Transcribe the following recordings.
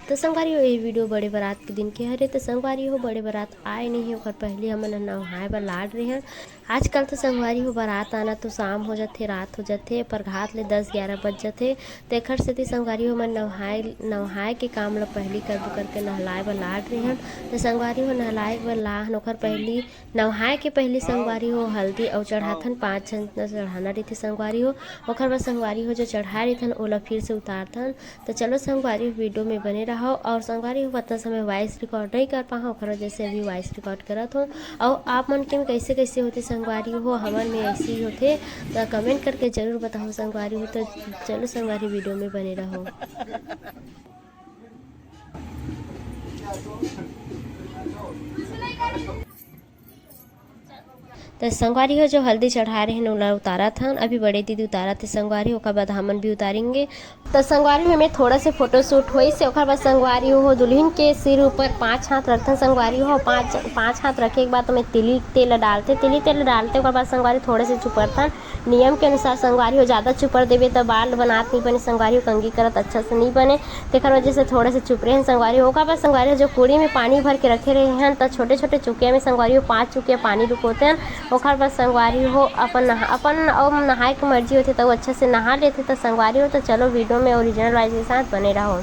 तो संगवारी हो ये वीडियो बड़े बारात के दिन के हरे। तो संगवारी हो बड़े बारात आए नहीं ओकर पहले हमन नहाए बर लाड रहे हैं। आजकल तो संगवारी हो बारात आना तो शाम हो जाते रात हो जाते पर घात ले 10-11 बज जाते। तेखर सेती संगवारी हो मन नहाए के काम ला पहली करबो करके नहलाए बर लाड रहे हैं। तो संगवारी हो नहलाए बर लाहन ओकर पहली नहाए के पहले संगवारी हो हल्दी और चढ़ाथन 5 जन चढ़ाना रही संगवारी हो। ओकर बाद संगवारी हो जो चढ़ाए रहीथन ओला फिर से उतारथन। तो चलो संगवारी वीडियो में बने रहो। और संगवारी हो पता समय वॉइस रिकॉर्ड नहीं कर पाओ ओकर वजह से अभी वॉइस रिकॉर्ड करत हो। और आप मन के कैसे कैसे होते संगवारी हो हमन में ऐसे ही होते तो कमेंट करके जरूर बताओ संगवारी हो। तो चलो संगवारी वीडियो में बने रहो। तो संगवारी हो जो हल्दी चढ़ा रहे हैं ओला उतारा था। अभी बड़े दीदी उतारा थे संगवारी ओकर बाद हमन भी उतारेंगे। तो संगवारी में थोड़ा से फोटो शूट हुई से ओकर बाद संगवारी हो दुल्हन के सिर ऊपर 5 हाथ रखते संगवारी हो। 5 हाथ रखे के बाद में तिली तेल डालते ओकर बाद संगवारी थोड़े से चुपड़ता नियम के अनुसार। संगवारी हो ज़्यादा चुपर देवे तो बाल बनात नहीं बने संगवारी हो कंगी करत अच्छा से नहीं बने तेकर वजह से थोड़े से चुप रहे हैं संगवारी हो। ओकर बाद संगवारी हो जो पूरी में पानी भर के रखे रहे हैं तो छोटे छोटे चुकिया में संगवारी हो 5 चुकिया पानी रुकोते हैं। ओकर बाद संगवारी हो अपन और नहाए के मर्जी होती तो अच्छे से नहा लेते। तो संगवारी हो तो चलो वीडियो में ओरिजिनल वॉइस के साथ बने रहो।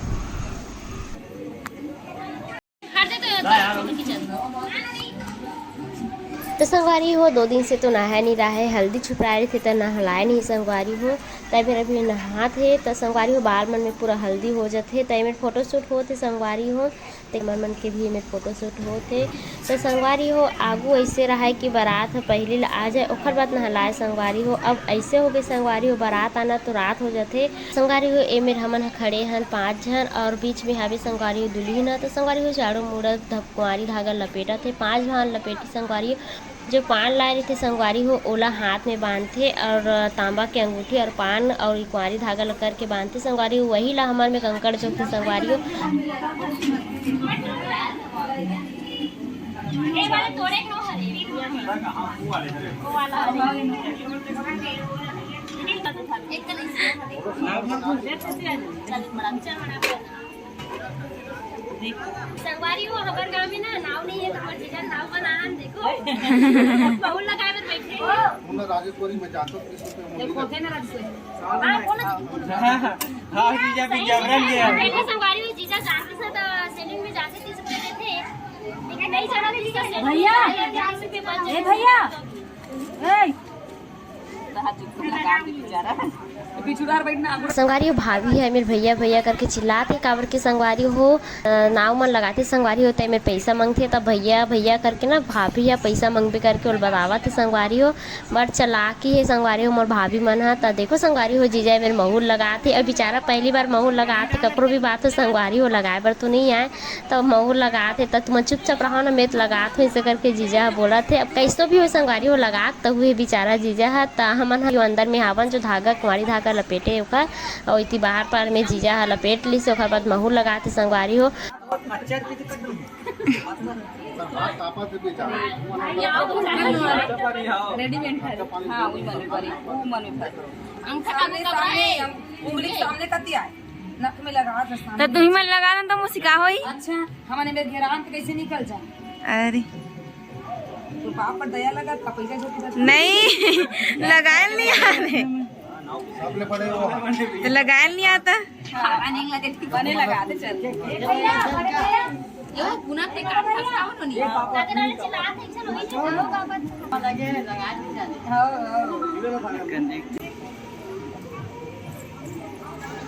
तो संगवारी हो 2 दिन से तो नहाए नहीं रहा है हल्दी छुपराए रही थे तो नहलाए नहीं संगवारी हो। तब फिर अभी नहा थे तो संगवारी हो बाल मन में पूरा हल्दी हो जाते तब में फोटोशूट होते संगवारी हो। तो मन के भी में फोटोशूट होते। तो संगवारी हो आगू ऐसे रहा है कि बारात पहले आ जाए ओकर बाद नहलाए संगवारी हो। अब ऐसे हो गए संगवारी हो बारात आना तो रात हो जाते। संगवारी हो ए में हमन खड़े हैं 5 जन और बीच में हावे संगवारी हो दुल्हन है। तो संगवारी हो झाड़ू मुड़त कुंवारी धागा लपेटा थे 5 भान लपेटी संगवारी जो पान लाए रही थे संगवारी हो ओला हाथ में बांधते और तांबा के अंगूठी और पान और कुंवारी धागा लग करके बांधते संगवारी हो। वही ला हमार में कंकड़ जो थे संगवारी हो। संगवारी हो हमारे गांव में ना नाव नहीं है तो हमारे जीजा नाव बनाना देखो बहुत लगाए में बैठे उन्हें राजेश्वरी में जातो देखो थे ना राजेश्वरी हां जीजा भी जागरण गया पहले संगवारी हो जीजा जानते से तो सेलिंग में जाते थे पहले थे लेकिन नहीं जाना जीजा से भैया ए भैया ए संगवारी हो भाभी है मेरे भैया भैया करके चिल्लाते काबर के संगवारी हो नाव मन लगाते संगवारी होता है मेरे पैसा मांगते तब भैया भैया करके ना भाभी या पैसा मांगबे करके और बतावत संगवारी हो बड़ चलाकी है संगवारी हो मोर भाभी मन है। तो देखो संगवारी हो जीजा मेरे महूर लगाते और बेचारा पहली बार महूर लगाते कपड़ों भी बात हो संगवारी हो लगाए बर तो नहीं आए तो महूर लगाते तो तुम चुपचाप रहो ना मैं लगात हो ऐसे करके जीजा बोला थे। अब कैसो भी हो संगवारी हो लगात तो हुए बेचारा जीजा है तो हमन अंदर में हावन जो धागा कुंवारी धागा लपेटे ओकर और इति बाहर पार में जीजा ह लपेट ली से ओकर बाद महूर लगाते संगवारी हो। तो तुम मन लगा तो मुझे सिखा होई। अच्छा हमने मेरे घेरान पे कैसे निकल जाए। अरे तो पाप पर दया लगा पैसा छोटी नहीं लगाए नहीं आते तो लगाए नहीं आता बने लगा दे चल यो पुना ते काट खाओ नो नहीं अगर चिल्लात है चलो वही चलो लगे लगा दे हां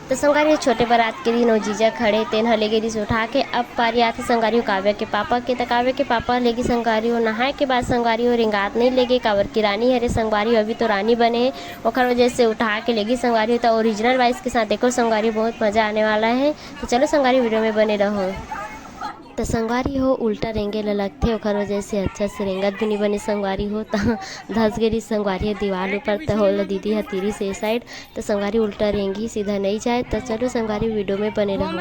तो संगवारी हो छोटे बारात के दिन वो जीजा खड़े तेन ले गई से उठा के अब पारी आते संगवारी हो काव्य के पापा के तो काव्य के पापा लेगी संगवारी हो नहाए के बाद संगवारी हो रिंगात नहीं लेगे कावर की रानी है रे संगवारी हो अभी तो रानी बने हैं ओकर वजह से उठा के लेगी संगवारी हो। तो ओरिजिनल वॉइस के साथ देखो संगवारी बहुत मज़ा आने वाला है। तो चलो संगवारी वीडियो में बने रहो। तो संगवारी हो उल्टा रेंगे लगते ओकर वजह से अच्छा से रेंगत भी नहीं बने संगवारी हो तो धस गई संगवारी दीवार ऊपर तो हो दीदी है तीरी से साइड तो संगवारी उल्टा रेंगी सीधा नहीं जाए। तो चलो संगवारी वीडियो में बने रहो।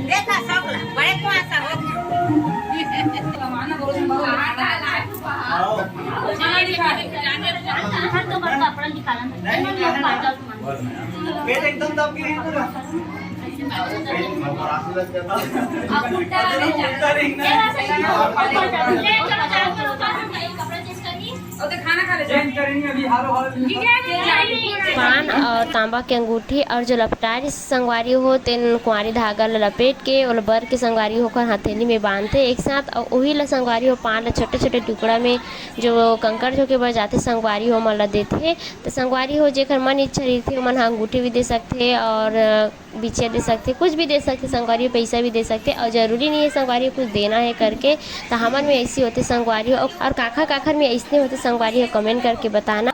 देखा सकला बड़े को आशा हो एकदम दब गई पूरा पान और तांबा के अंगूठी और जो लपटारी से संगवारी हो तेन कुंवारी धागा ला लपेट के और बर के संगवारी होकर हथेली में बांधते एक साथ और वही ला संगवारी हो पान ला छोटे छोटे टुकड़ा में जो कंकड़ जो के बर जाते संगवारी हो मन ला देते। तो संगवारी हो जेकर मन इच्छा रही मन अंगूठी भी दे सकते और बिछिया दे सकते, कुछ भी दे सकते, संगवारी पैसा भी दे सकते और ज़रूरी नहीं है संगवारी कुछ देना है करके। तो हमन में ऐसी होते संगवारी हो और काखा काखर में ऐसे होते संगवारी हो, कमेंट करके बताना।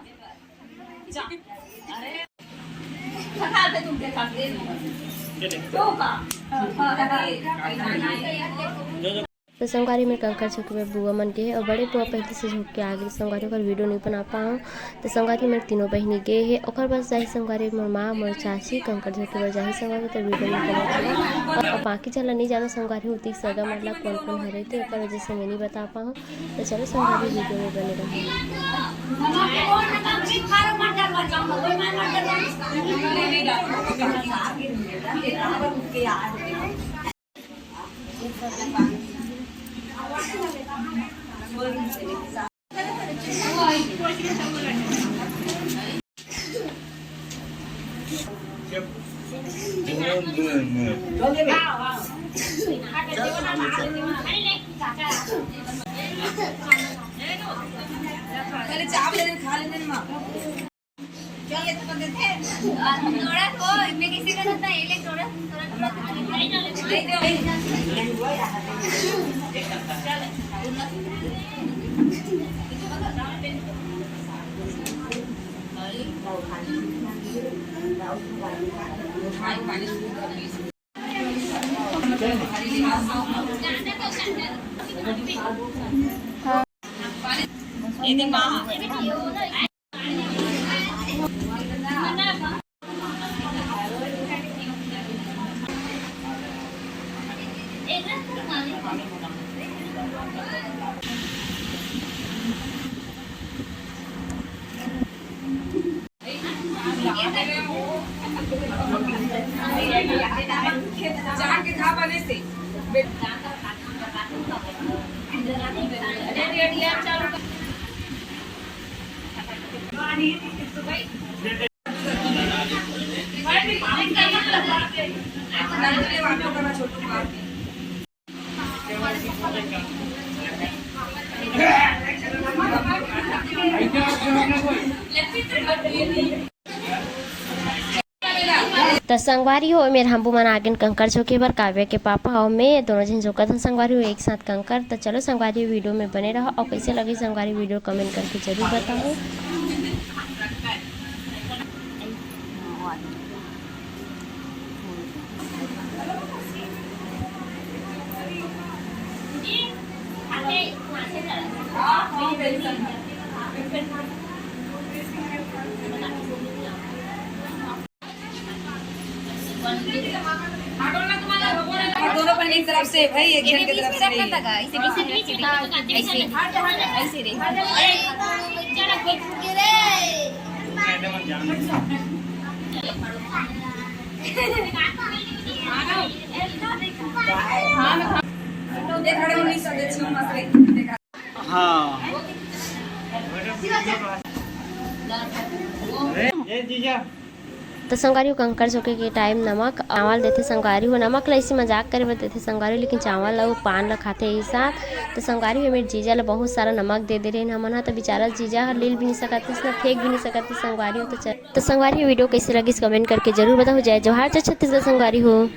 तो संगवारी में कंकड़ झुके में बुआ मन के है और बड़े बुआ पहले से झुक के आ गए। संगवारी का वीडियो नहीं बना पाऊँ तो संगवारी मेरे तीनों बहनी गए है और बस जाही संगवारी मोर माँ मोर चाची कंकड़ झुके पर जाही संगवारी तो वीडियो नहीं बना और बाकी चला नहीं जाना संगवारी होती सगा मतलब कौन कौन हरे थे ऊपर वजह से मैं नहीं बता पाऊँ। तो चलो संगवारी वीडियो में बने पहले चावल लेने खा लेने मां चल ये तो देते थोड़ा को मैं किसी का होता है ले थोड़ा ये मां जान के खा बने से तो संगवारी हो मेरे हमबू मन आगे कंकड़ झोंके बर काव्य के पापा और मैं दोनों जन झोंकत हन संगवारी हो एक साथ कंकड़। तो चलो संगवारी वीडियो में बने रहो और कैसे लगी संगवारी वीडियो कमेंट करके जरूर बताओ। दोनों पर एक तरफ से भाई एक जन की तरफ से ऐसे ऐसे रे तो संगवारी कंकड़ झोंके के टाइम नमक चावल देते संगवारी हो नमक ला इसी मजाक करे बर देते संगवारी लेकिन चावल ला पान ला खाते एक साथ। तो संगवारी में मेरे जीजा ला बहुत सारा नमक दे रहे हैं हमन। तो बेचारा जीजा हर लील भी नहीं सकते इसने फेंक भी नहीं सकते संगवारी हो। तो संगवारी वीडियो कैसे लगी कमेंट करके जरूर बताओ। जय जोहार जय छत्तीसगढ़ संगवारी हो।